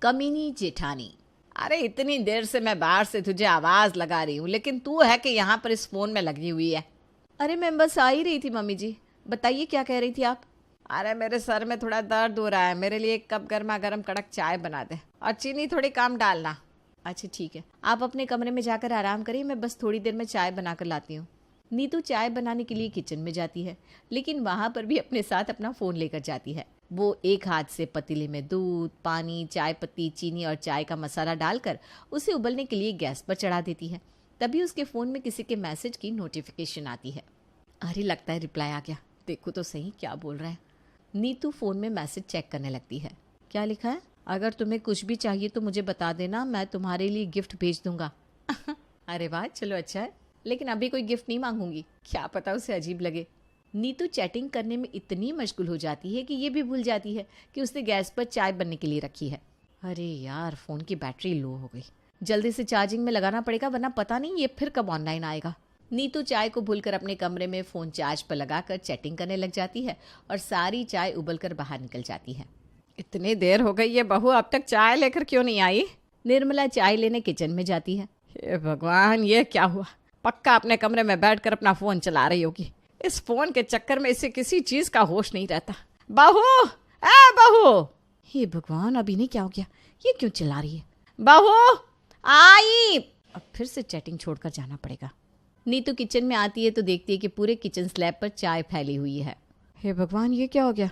कमीनी जेठानी। अरे इतनी देर से मैं बाहर से तुझे आवाज लगा रही हूँ, लेकिन तू है कि यहाँ पर इस फोन में लगी हुई है। अरे मैं बस आ ही रही थी मम्मी जी, बताइए क्या कह रही थी आप। अरे मेरे सर में थोड़ा दर्द हो रहा है, मेरे लिए एक कप गर्मा गर्म कड़क चाय बना दे और चीनी थोड़ी कम डालना। अच्छा ठीक है, आप अपने कमरे में जाकर आराम करिए, मैं बस थोड़ी देर में चाय बनाकर लाती हूँ। नीतू चाय बनाने के लिए किचन में जाती है, लेकिन वहाँ पर भी अपने साथ अपना फ़ोन लेकर जाती है। वो एक हाथ से पतीले में दूध, पानी, चाय पत्ती, चीनी और चाय का मसाला डालकर उसे उबलने के लिए गैस पर चढ़ा देती है। तभी उसके फ़ोन में किसी के मैसेज की नोटिफिकेशन आती है। अरे लगता है रिप्लाई आ गया, देखो तो सही क्या बोल रहा है। नीतू फ़ोन में मैसेज चेक करने लगती है। क्या लिखा है? अगर तुम्हें कुछ भी चाहिए तो मुझे बता देना, मैं तुम्हारे लिए गिफ्ट भेज दूंगा। अरे वाह, चलो अच्छा है, लेकिन अभी कोई गिफ्ट नहीं मांगूंगी, क्या पता उसे अजीब लगे। नीतू चैटिंग करने में इतनी मशगूल हो जाती है कि ये भी भूल जाती है कि उसने गैस पर चाय बनने के लिए रखी है। अरे यार, फ़ोन की बैटरी लो हो गई, जल्दी से चार्जिंग में लगाना पड़ेगा, वरना पता नहीं ये फिर कब ऑनलाइन आएगा। नीतू चाय को भूलकर अपने कमरे में फ़ोन चार्ज पर लगाकर चैटिंग करने लग जाती है और सारी चाय उबलकर बाहर निकल जाती है। इतनी देर हो गई है, बहू अब तक चाय लेकर क्यों नहीं आई? निर्मला चाय लेने किचन में जाती है। हे भगवान, ये क्या हुआ? पक्का अपने कमरे में बैठकर अपना फोन चला रही होगी। इस फोन के चक्कर में इसे किसी चीज का होश नहीं रहता। बहू, ए बहू! हे भगवान, अभी नहीं क्या हो गया, ये क्यों चिल्ला रही है? बहू आई! अब फिर से चैटिंग छोड़कर जाना पड़ेगा। नीतू किचन में आती है तो देखती है कि पूरे किचन स्लैब पर चाय फैली हुई है। हे भगवान, ये क्या हो गया?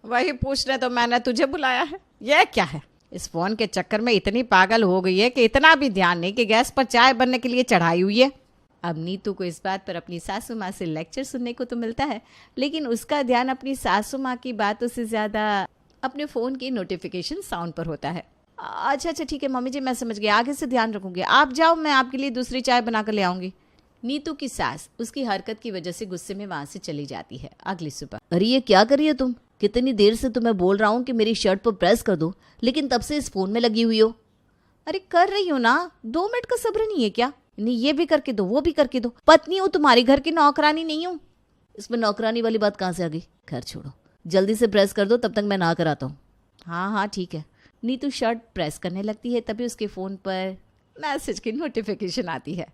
वही पूछने तो मैंने तुझे बुलाया है। ये क्या है? इस फोन के चक्कर में इतनी पागल हो गई है कि इतना भी ध्यान नहीं कि गैस पर चाय बनने के लिए चढ़ाई हुई है। अब नीतू को इस बात पर अपनी सासू माँ से लेक्चर सुनने को तो मिलता है, लेकिन उसका ध्यान अपनी सासू माँ की बातों से ज्यादा अपने फोन की नोटिफिकेशन साउंड पर होता है। अच्छा अच्छा ठीक है मम्मी जी, मैं समझ गई, आगे से ध्यान रखूंगी। आप जाओ, मैं आपके लिए दूसरी चाय बनाकर ले आऊंगी। नीतू की सास उसकी हरकत की वजह से गुस्से में वहां से चली जाती है। अगली सुबह, अरे ये क्या कर रही हो तुम? कितनी देर से तुम्हें बोल रहा हूँ कि मेरी शर्ट पर प्रेस कर दो, लेकिन तब से इस फोन में लगी हुई हो। अरे कर रही हूँ ना, 2 मिनट का सब्र नहीं है क्या? नहीं, ये भी करके दो, वो भी करके दो। पत्नी हूँ तुम्हारी, घर की नौकरानी नहीं हूँ। इसमें नौकरानी वाली बात कहाँ से आ गई? खैर छोड़ो, जल्दी से प्रेस कर दो, तब तक मैं ना कराता हूँ। हाँ हाँ ठीक है। नीतू शर्ट प्रेस करने लगती है, तभी उसके फ़ोन पर मैसेज की नोटिफिकेशन आती है।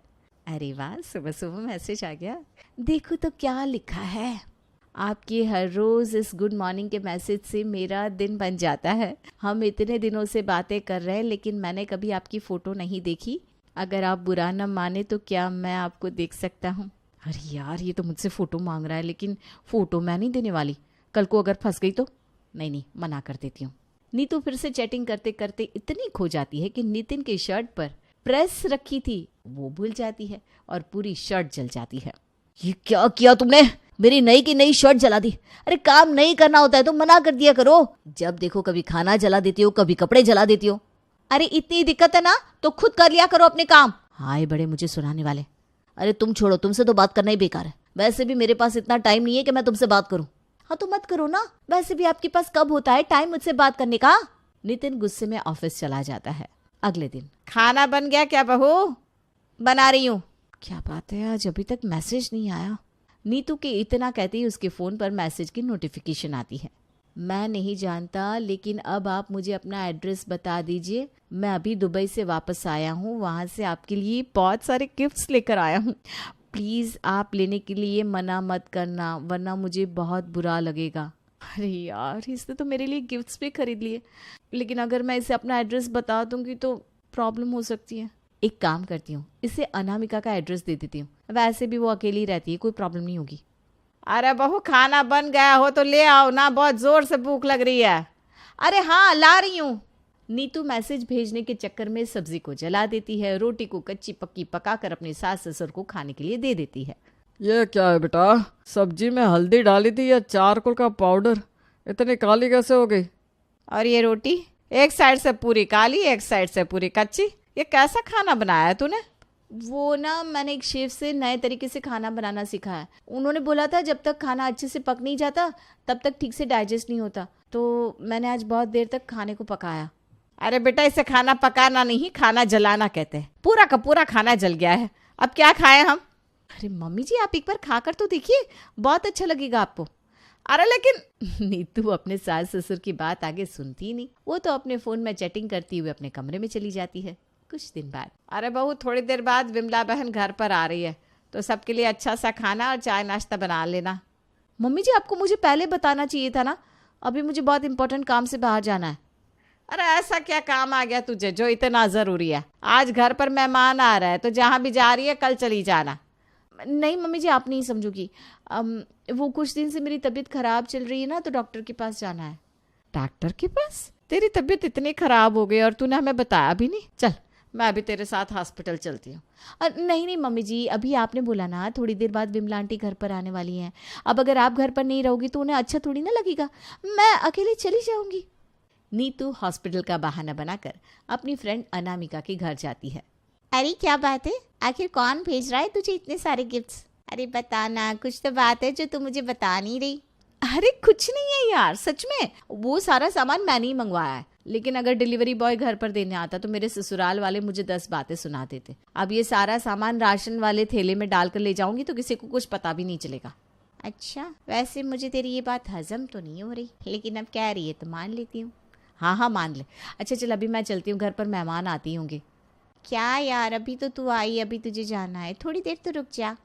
अरे वाह, सुबह सुबह मैसेज आ गया। देखो तो क्या लिखा है। आपके हर रोज़ इस गुड मॉर्निंग के मैसेज से मेरा दिन बन जाता है। हम इतने दिनों से बातें कर रहे हैं, लेकिन मैंने कभी आपकी फ़ोटो नहीं देखी। अगर आप बुरा न माने तो क्या मैं आपको देख सकता हूँ? अरे यार, ये तो मुझसे फ़ोटो मांग रहा है, लेकिन फ़ोटो मैं नहीं देने वाली। कल को अगर फंस गई तो नहीं, मना कर देती हूँ। नीतू फिर से चैटिंग करते करते इतनी खो जाती है कि नितिन की शर्ट पर प्रेस रखी थी वो भूल जाती है और पूरी शर्ट जल जाती है। ये क्या किया तुमने? मेरी नई की नई शर्ट जला दी। अरे काम नहीं करना होता है तो मना कर दिया करो। जब देखो कभी खाना जला देती हो, कभी कपड़े जला देती हो। अरे इतनी दिक्कत है ना तो खुद कर लिया करो अपने काम। हाय बड़े मुझे सुनाने वाले। अरे तुम छोड़ो, तुमसे तो बात करना ही बेकार है। वैसे भी मेरे पास इतना टाइम नहीं है कि मैं तुमसे बात करूं। हाँ तो मत करो ना, वैसे भी आपके पास कब होता है टाइम मुझसे बात करने का। नितिन गुस्से में ऑफिस चला जाता है। अगले दिन, खाना बन गया क्या बहू? बना रही हूँ। क्या बात है, आज अभी तक मैसेज नहीं आया। नीतू के इतना कहते ही उसके फ़ोन पर मैसेज की नोटिफिकेशन आती है। मैं नहीं जानता, लेकिन अब आप मुझे अपना एड्रेस बता दीजिए। मैं अभी दुबई से वापस आया हूँ, वहाँ से आपके लिए बहुत सारे गिफ्ट्स लेकर आया हूँ। प्लीज़ आप लेने के लिए मना मत करना, वरना मुझे बहुत बुरा लगेगा। अरे यार, इसने तो मेरे लिए गिफ्ट्स भी खरीद लिए, लेकिन अगर मैं इसे अपना एड्रेस बता दूंगी तो प्रॉब्लम हो सकती है। एक काम करती हूँ, इसे अनामिका का एड्रेस दे देती हूँ, वैसे भी वो अकेली रहती है, कोई प्रॉब्लम नहीं होगी। अरे बहू, खाना बन गया हो तो ले आओ ना, बहुत जोर से भूख लग रही है। अरे हाँ, ला रही हूँ। नीतू मैसेज भेजने के चक्कर में सब्जी को जला देती है, रोटी को कच्ची पक्की पकाकर अपने सास ससुर को खाने के लिए दे देती है। ये क्या है बेटा? सब्जी में हल्दी डाली थी या चारकोल का पाउडर? इतनी काली कैसे हो गई? और ये रोटी एक साइड से पूरी काली, एक साइड से पूरी कच्ची, ये कैसा खाना बनाया है तूने? वो ना, मैंने एक शेफ से नए तरीके से खाना बनाना सीखा है। उन्होंने बोला था जब तक खाना अच्छे से पक नहीं जाता तब तक ठीक से डाइजेस्ट नहीं होता, तो मैंने आज बहुत देर तक खाने को पकाया। अरे बेटा, इसे खाना पकाना नहीं, खाना जलाना कहते हैं। पूरा का पूरा खाना जल गया है, अब क्या खाएं हम? अरे मम्मी जी, आप एक बार खाकर तो देखिए, बहुत अच्छा लगेगा आपको। अरे लेकिन नीतू अपने सास ससुर की बात आगे सुनती ही नहीं। वो तो अपने फोन में चैटिंग करती हुए अपने कमरे में चली जाती है। कुछ दिन बाद, अरे बहू थोड़ी देर बाद विमला बहन घर पर आ रही है, तो सबके लिए अच्छा सा खाना और चाय नाश्ता बना लेना। मम्मी जी आपको मुझे पहले बताना चाहिए था ना, अभी मुझे बहुत इंपॉर्टेंट काम से बाहर जाना है। अरे ऐसा क्या काम आ गया तुझे जो इतना जरूरी है? आज घर पर मेहमान आ रहा है, तो जहाँ भी जा रही है कल चली जाना। नहीं मम्मी जी आप नहीं समझोगी, वो कुछ दिन से मेरी तबीयत खराब चल रही है ना, तो डॉक्टर के पास जाना है। डॉक्टर के पास? तेरी तबीयत इतनी खराब हो गई और तूने हमें बताया भी नहीं। चल मैं अभी तेरे साथ हॉस्पिटल चलती हूँ। नहीं नहीं मम्मी जी, अभी आपने बोला ना थोड़ी देर बाद विमला आंटी घर पर आने वाली हैं। अब अगर आप घर पर नहीं रहोगी तो उन्हें अच्छा थोड़ी ना लगेगा, मैं अकेले चली जाऊंगी। नीतू हॉस्पिटल का बहाना बनाकर अपनी फ्रेंड अनामिका के घर जाती है। अरे क्या बात है, आखिर कौन भेज रहा है तुझे इतने सारे गिफ्ट्स? अरे बताना, कुछ तो बात है जो तू मुझे बता नहीं रही। अरे कुछ नहीं है यार, सच में वो सारा सामान मैंने ही मंगवाया है, लेकिन अगर डिलीवरी बॉय घर पर देने आता तो मेरे ससुराल वाले मुझे 10 बातें सुना देते। अब ये सारा सामान राशन वाले थैले में डालकर ले जाऊंगी तो किसी को कुछ पता भी नहीं चलेगा। अच्छा, वैसे मुझे तेरी ये बात हजम तो नहीं हो रही, लेकिन अब कह रही है तो मान लेती हूँ। हाँ मान ले। अच्छा चल अभी मैं चलती हूँ, घर पर मेहमान आती होंगे। क्या यार, अभी तो तू आई, अभी तुझे जाना है, थोड़ी देर तो रुक जा।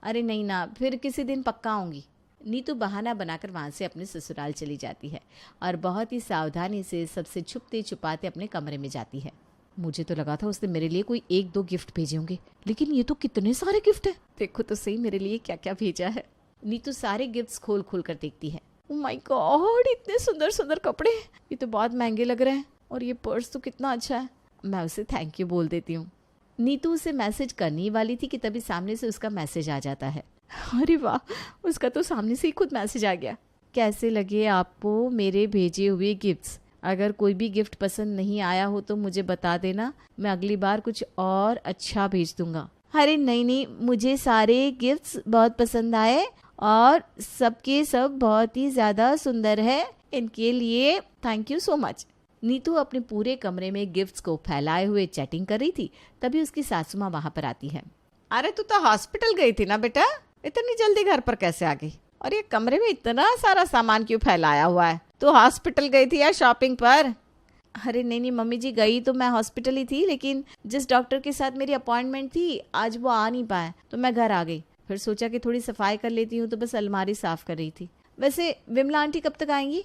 अरे नहीं ना, फिर किसी दिन पक्का आऊंगी। नीतू बहाना बनाकर वहां से अपने ससुराल चली जाती है और बहुत ही सावधानी से सबसे छुपते छुपाते अपने कमरे में जाती है। मुझे तो लगा था उसने मेरे लिए कोई 1-2 गिफ्ट भेजे होंगे, लेकिन ये तो कितने सारे गिफ्ट हैं। देखो तो सही मेरे लिए क्या क्या भेजा है। नीतू सारे गिफ्ट्स खोल खोल कर देखती है। ओह माय गॉड, इतने सुंदर सुंदर कपड़े, ये तो बहुत महंगे लग रहे हैं, और ये पर्स तो कितना अच्छा है। मैं उसे थैंक यू बोल देती हूँ। नीतू उसे मैसेज करने वाली थी कि तभी सामने से उसका मैसेज आ जाता है। अरे वाह, उसका तो सामने से ही खुद मैसेज आ गया। कैसे लगे आपको मेरे भेजे हुए गिफ्ट्स? अगर कोई भी गिफ्ट पसंद नहीं आया हो तो मुझे बता देना, मैं अगली बार कुछ और अच्छा भेज दूंगा। अरे नहीं, मुझे सारे गिफ्ट्स बहुत पसंद आए और सबके सब बहुत ही ज्यादा सुंदर है, इनके लिए thank you so much. Neetu अपने पूरे कमरे में गिफ्ट्स को फैलाए हुए चैटिंग कर रही थी, तभी उसकी सासू माँ वहां पर आती है। अरे तू तो हॉस्पिटल गई थी ना बेटा, इतनी जल्दी घर पर कैसे आ गई? और ये कमरे में इतना सारा सामान क्यों फैलाया हुआ है? तू हॉस्पिटल गई थी या शॉपिंग पर? अरे नहीं मम्मी जी, गई तो मैं हॉस्पिटल ही थी, लेकिन जिस डॉक्टर के साथ मेरी अपॉइंटमेंट थी आज वो आ नहीं पाया, तो मैं घर आ गई। फिर सोचा कि थोड़ी सफाई कर लेती हूँ, तो बस अलमारी साफ कर रही थी। वैसे विमला आंटी कब तक आएंगी?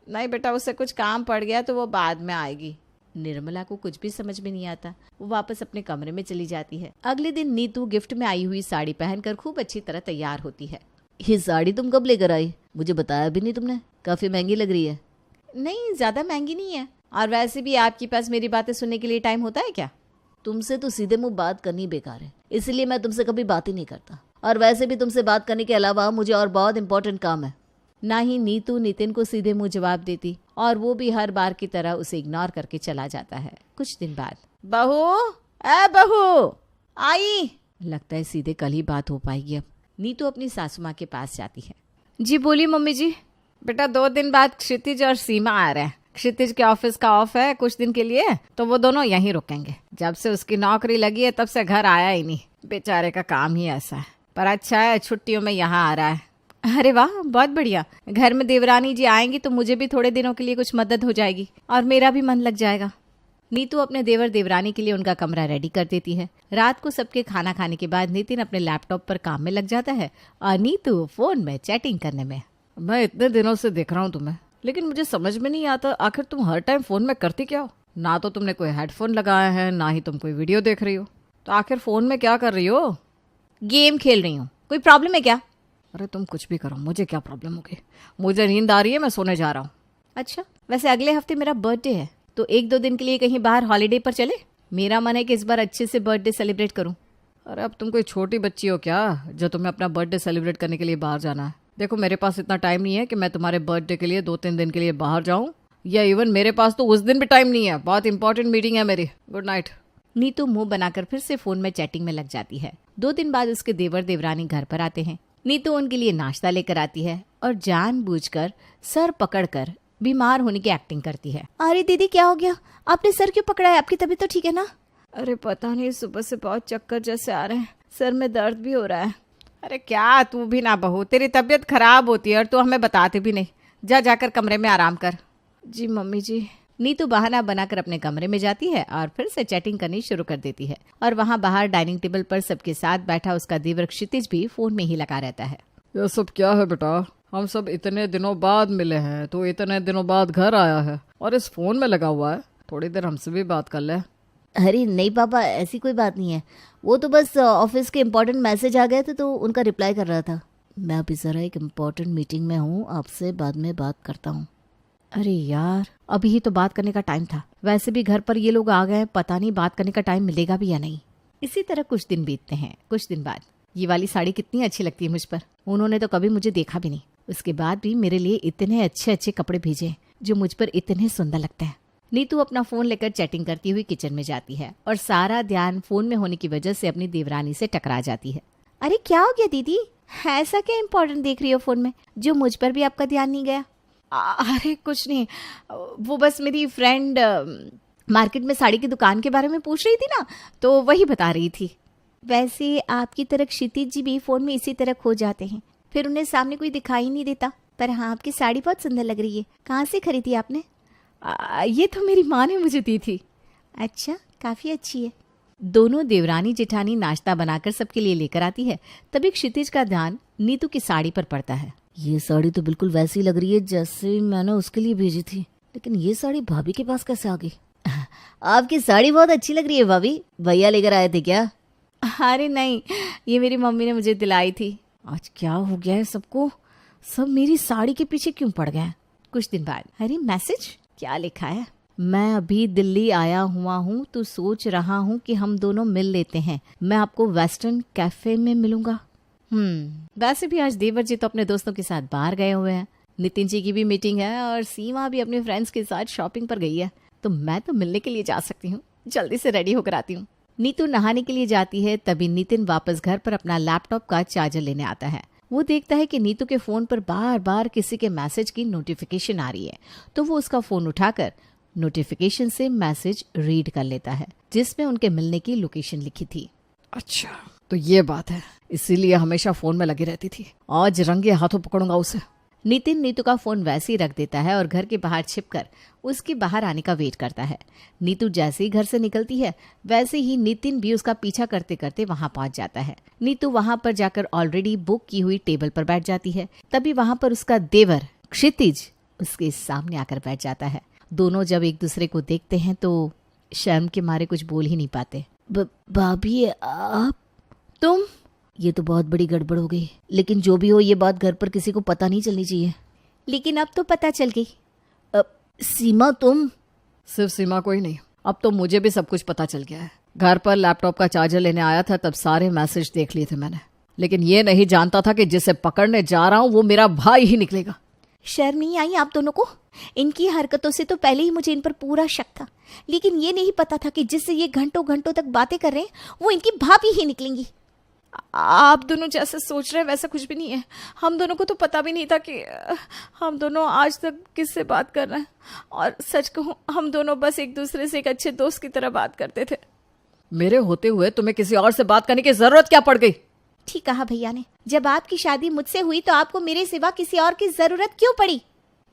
नहीं बेटा, उससे कुछ काम पड़ गया तो वो बाद में आएगी। निर्मला को कुछ भी समझ में नहीं आता, वो वापस अपने कमरे में चली जाती है। अगले दिन नीतू गिफ्ट में आई हुई साड़ी पहनकर खूब अच्छी तरह तैयार होती है। ये साड़ी तुम कब लेकर आई? मुझे बताया भी नहीं तुमने, काफी महंगी लग रही है। नहीं, ज्यादा महंगी नहीं है, और वैसे भी आपके पास मेरी बातें सुनने के लिए टाइम होता है क्या? तुमसे तो सीधे मुंह बात करनी बेकार है, इसलिए मैं तुमसे कभी बात ही नहीं करता। और वैसे भी तुमसे बात करने के अलावा मुझे और बहुत इंपॉर्टेंट काम है। ना ही नीतू नितिन को सीधे मुंह जवाब देती, और वो भी हर बार की तरह उसे इग्नोर करके चला जाता है। कुछ दिन बाद, बहू, ए बहू आई। लगता है सीधे कल ही बात हो पाएगी। अब नीतू अपनी सासू माँ के पास जाती है। जी बोलिए मम्मी जी। बेटा 2 दिन बाद क्षितिज और सीमा आ रहे हैं। क्षितिज के ऑफिस का ऑफ है कुछ दिन के लिए, तो वो दोनों यहीं रुकेंगे। जब से उसकी नौकरी लगी है तब से घर आया ही नहीं, बेचारे का काम ही ऐसा है। पर अच्छा है छुट्टियों में यहाँ आ रहा है। अरे वाह, बहुत बढ़िया। घर में देवरानी जी आएंगी तो मुझे भी थोड़े दिनों के लिए कुछ मदद हो जाएगी और मेरा भी मन लग जाएगा। नीतू अपने देवर देवरानी के लिए उनका कमरा रेडी कर देती है। रात को सबके खाना खाने के बाद नितिन अपने लैपटॉप पर काम में लग जाता है और नीतू फोन में चैटिंग करने में। मैं इतने दिनों से देख रहा हूँ तुम्हें, लेकिन मुझे समझ में नहीं आता आखिर तुम हर टाइम फोन में करती क्या हो? ना तो तुमने कोई हेडफोन लगाया है, ना ही तुम कोई वीडियो देख रही हो, तो आखिर फोन में क्या कर रही हो? गेम खेल रही हूँ। कोई प्रॉब्लम है क्या? अरे तुम कुछ भी करो, मुझे क्या प्रॉब्लम होगी? मुझे नींद आ रही है, मैं सोने जा रहा हूँ। अच्छा, वैसे अगले हफ्ते मेरा बर्थडे है, तो 1-2 दिन के लिए कहीं बाहर हॉलीडे पर चले? मेरा मन है कि इस बार अच्छे से बर्थडे सेलिब्रेट करूं। अरे अब तुम कोई छोटी बच्ची हो क्या जो तुम्हें अपना बर्थडे सेलिब्रेट करने के लिए बाहर जाना है? देखो मेरे पास इतना टाइम नहीं है कि मैं तुम्हारे बर्थडे के लिए 2-3 दिन के लिए बाहर जाऊं, या इवन मेरे पास तो उस दिन भी टाइम नहीं है। बहुत इंपॉर्टेंट मीटिंग है मेरी। Good night. नीतू मुंह बनाकर फिर से फोन में चैटिंग में लग जाती है। 2 दिन बाद उसके देवर देवरानी घर पर आते हैं। नीतू उनके लिए नाश्ता लेकर आती है और जानबूझकर सर पकड़कर बीमार होने की एक्टिंग करती है। अरे दीदी क्या हो गया? आपने सर क्यों पकड़ा है? आपकी तबीयत तो ठीक है ना? अरे पता नहीं, सुबह से बहुत चक्कर जैसे आ रहे हैं, सर में दर्द भी हो रहा है। अरे क्या तू भी ना बहू, तेरी तबीयत खराब होती है और तू हमें बताते भी नहीं। जा जाकर कमरे में आराम कर। जी मम्मी जी। नीतू बहाना बनाकर अपने कमरे में जाती है और फिर से चैटिंग करनी शुरू कर देती है। और वहाँ बाहर डाइनिंग टेबल पर सबके साथ बैठा उसका देवर क्षितिज भी फोन में ही लगा रहता है। ये सब क्या है बेटा? हम सब इतने दिनों बाद मिले हैं, तो इतने दिनों बाद घर आया है और इस फोन में लगा हुआ है। थोड़ी देर हमसे भी बात कर ले। अरे नहीं पापा, ऐसी कोई बात नहीं है। वो तो बस ऑफिस के इम्पोर्टेंट मैसेज आ गए थे तो उनका रिप्लाई कर रहा था। मैं अभी ज़रा एक इम्पोर्टेंट मीटिंग में हूँ, आपसे बाद में बात करता हूँ। अरे यार, अभी ही तो बात करने का टाइम था। वैसे भी घर पर ये लोग आ गए, पता नहीं बात करने का टाइम मिलेगा भी या नहीं। इसी तरह कुछ दिन बीतते हैं। कुछ दिन बाद, ये वाली साड़ी कितनी अच्छी लगती है मुझ पर। उन्होंने तो कभी मुझे देखा भी नहीं, उसके बाद भी मेरे लिए इतने अच्छे अच्छे कपड़े भेजे जो मुझ पर इतने सुंदर लगते हैं। नीतू अपना फोन लेकर चैटिंग करती हुई किचन में जाती है और सारा ध्यान फोन में होने की वजह से अपनी देवरानी से टकरा जाती है। अरे क्या हो गया दीदी, ऐसा क्या इम्पोर्टेंट देख रही हो फोन में जो मुझ पर भी आपका ध्यान नहीं गया? अरे कुछ नहीं, वो बस मेरी फ्रेंड मार्केट में साड़ी की दुकान के बारे में पूछ रही थी ना, तो वही बता रही थी। वैसे आपकी तरह क्षितिज जी भी फोन में इसी तरह खो जाते हैं, फिर उन्हें सामने कोई दिखाई नहीं देता। पर हाँ, आपकी साड़ी बहुत सुंदर लग रही है। कहाँ से खरीदी आपने? ये तो मेरी माँ ने मुझे दी थी। अच्छा, काफी अच्छी है। दोनों देवरानी जेठानी नाश्ता बनाकर सबके लिए लेकर आती है। तभी क्षितिज का ध्यान नीतू की साड़ी पर पड़ता है। ये साड़ी तो बिल्कुल वैसी लग रही है जैसे मैंने उसके लिए भेजी थी, लेकिन ये साड़ी भाभी के पास कैसे आ गई? आपकी साड़ी बहुत अच्छी लग रही है भाभी, भैया लेकर आए थे क्या? अरे नहीं, ये मेरी मम्मी ने मुझे दिलाई थी। आज क्या हो गया है सबको, सब मेरी साड़ी के पीछे क्यों पड़ गए? कुछ दिन बाद, अरे मैसेज क्या लिखा है? मैं अभी दिल्ली आया हुआ हूँ तो सोच रहा हूँ कि हम दोनों मिल लेते हैं। मैं आपको वेस्टर्न कैफे में मिलूंगा। वैसे भी आज देवर जी तो अपने दोस्तों के साथ बाहर गए हुए हैं। नितिन जी की भी मीटिंग है और सीमा भी अपने फ्रेंड्स के साथ शॉपिंग पर गई है, तो मैं तो मिलने के लिए जा सकती हूँ। जल्दी से रेडी होकर आती हूँ। नीतू नहाने के लिए जाती है, तभी नितिन वापस घर पर अपना लैपटॉप का चार्जर लेने आता है। वो देखता है कि नीतू के फोन पर बार बार किसी के मैसेज की नोटिफिकेशन आ रही है, तो वो उसका फोन उठाकर नोटिफिकेशन से मैसेज रीड कर लेता है जिसमें उनके मिलने की लोकेशन लिखी थी। अच्छा, तो ये बात है, इसीलिए हमेशा फोन में लगी रहती थी। आज रंगे हाथों पकड़ूंगा उसे। नितिन नीतू का फोन वैसे ही रख देता है और घर के बाहर छिपकर उसके बाहर आने का वेट करता है। नीतू जैसे ही घर से निकलती है, वैसे ही नितिन भी उसका पीछा करते करते वहां पहुंच जाता है। नीतू वहां पर जाकर ऑलरेडी बुक की हुई टेबल पर बैठ जाती है। तभी वहां पर उसका देवर क्षितिज उसके सामने आकर बैठ जाता है। दोनों जब एक दूसरे को देखते हैं तो शर्म के मारे कुछ बोल ही नहीं पाते। भाभी आप? तुम? ये तो बहुत बड़ी गड़बड़ हो गई, लेकिन जो भी हो ये बात घर पर किसी को पता नहीं चलनी चाहिए। लेकिन अब तो पता चल गई। सीमा तुम? सिर्फ सीमा को ही नहीं, अब तो मुझे भी सब कुछ पता चल गया है। घर पर लैपटॉप का चार्जर लेने आया था तब सारे मैसेज देख लिए थे मैंने, लेकिन ये नहीं जानता था कि जिसे पकड़ने जा रहा हूँ वो मेरा भाई ही निकलेगा। शर्म नहीं आई आप दोनों को? इनकी हरकतों से तो पहले ही मुझे इन पर पूरा शक था, लेकिन ये नहीं पता था कि जिससे ये घंटों घंटों तक बातें कर रहे हैं वो इनकी भाभी ही निकलेंगी। आप दोनों जैसे सोच रहे हैं वैसा कुछ भी नहीं है। हम दोनों को तो पता भी नहीं था कि हम दोनों आज तक किससे बात कर रहे हैं। और सच कहूँ, हम दोनों बस एक दूसरे से एक अच्छे दोस्त की तरह बात करते थे। मेरे होते हुए तुम्हें किसी और से बात करने की जरूरत क्या पड़ गई? ठीक कहा भैया ने, जब आपकी शादी मुझसे हुई तो आपको मेरे सिवा किसी और की जरूरत क्यों पड़ी?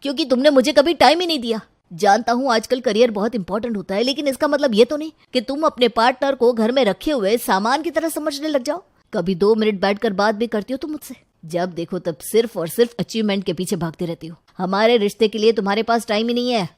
क्योंकि तुमने मुझे कभी टाइम ही नहीं दिया। जानता हूँ आजकल करियर बहुत इंपॉर्टेंट होता है, लेकिन इसका मतलब ये तो नहीं कि तुम अपने पार्टनर को घर में रखे हुए सामान की तरह समझने लग जाओ। कभी 2 मिनट बैठकर बात भी करती हो तुम मुझसे? जब देखो तब सिर्फ और सिर्फ अचीवमेंट के पीछे भागती रहती हो। हमारे रिश्ते के लिए तुम्हारे पास टाइम ही नहीं है।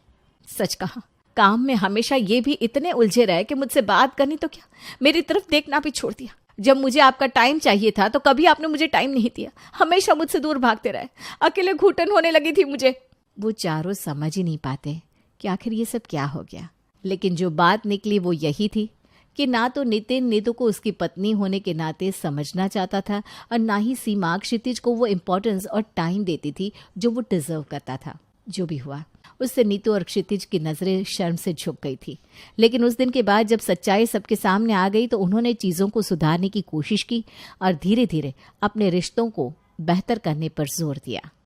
सच कहा, काम में हमेशा ये भी इतने उलझे रहे कि मुझसे बात करनी तो क्या, मेरी तरफ देखना भी छोड़ दिया। जब मुझे आपका टाइम चाहिए था तो कभी आपने मुझे टाइम नहीं दिया, हमेशा मुझसे दूर भागते रहे। अकेले घुटन होने लगी थी मुझे। वो चारों समझ ही नहीं पाते कि आखिर ये सब क्या हो गया, लेकिन जो बात निकली वो यही थी कि ना तो नितिन नीतू को उसकी पत्नी होने के नाते समझना चाहता था और ना ही सीमा क्षितिज को वो इम्पोर्टेंस और टाइम देती थी जो वो डिजर्व करता था। जो भी हुआ, उससे नीतू और क्षितिज की नजरें शर्म से झुक गई थी। लेकिन उस दिन के बाद जब सच्चाई सबके सामने आ गई तो उन्होंने चीज़ों को सुधारने की कोशिश की और धीरे धीरे अपने रिश्तों को बेहतर करने पर जोर दिया।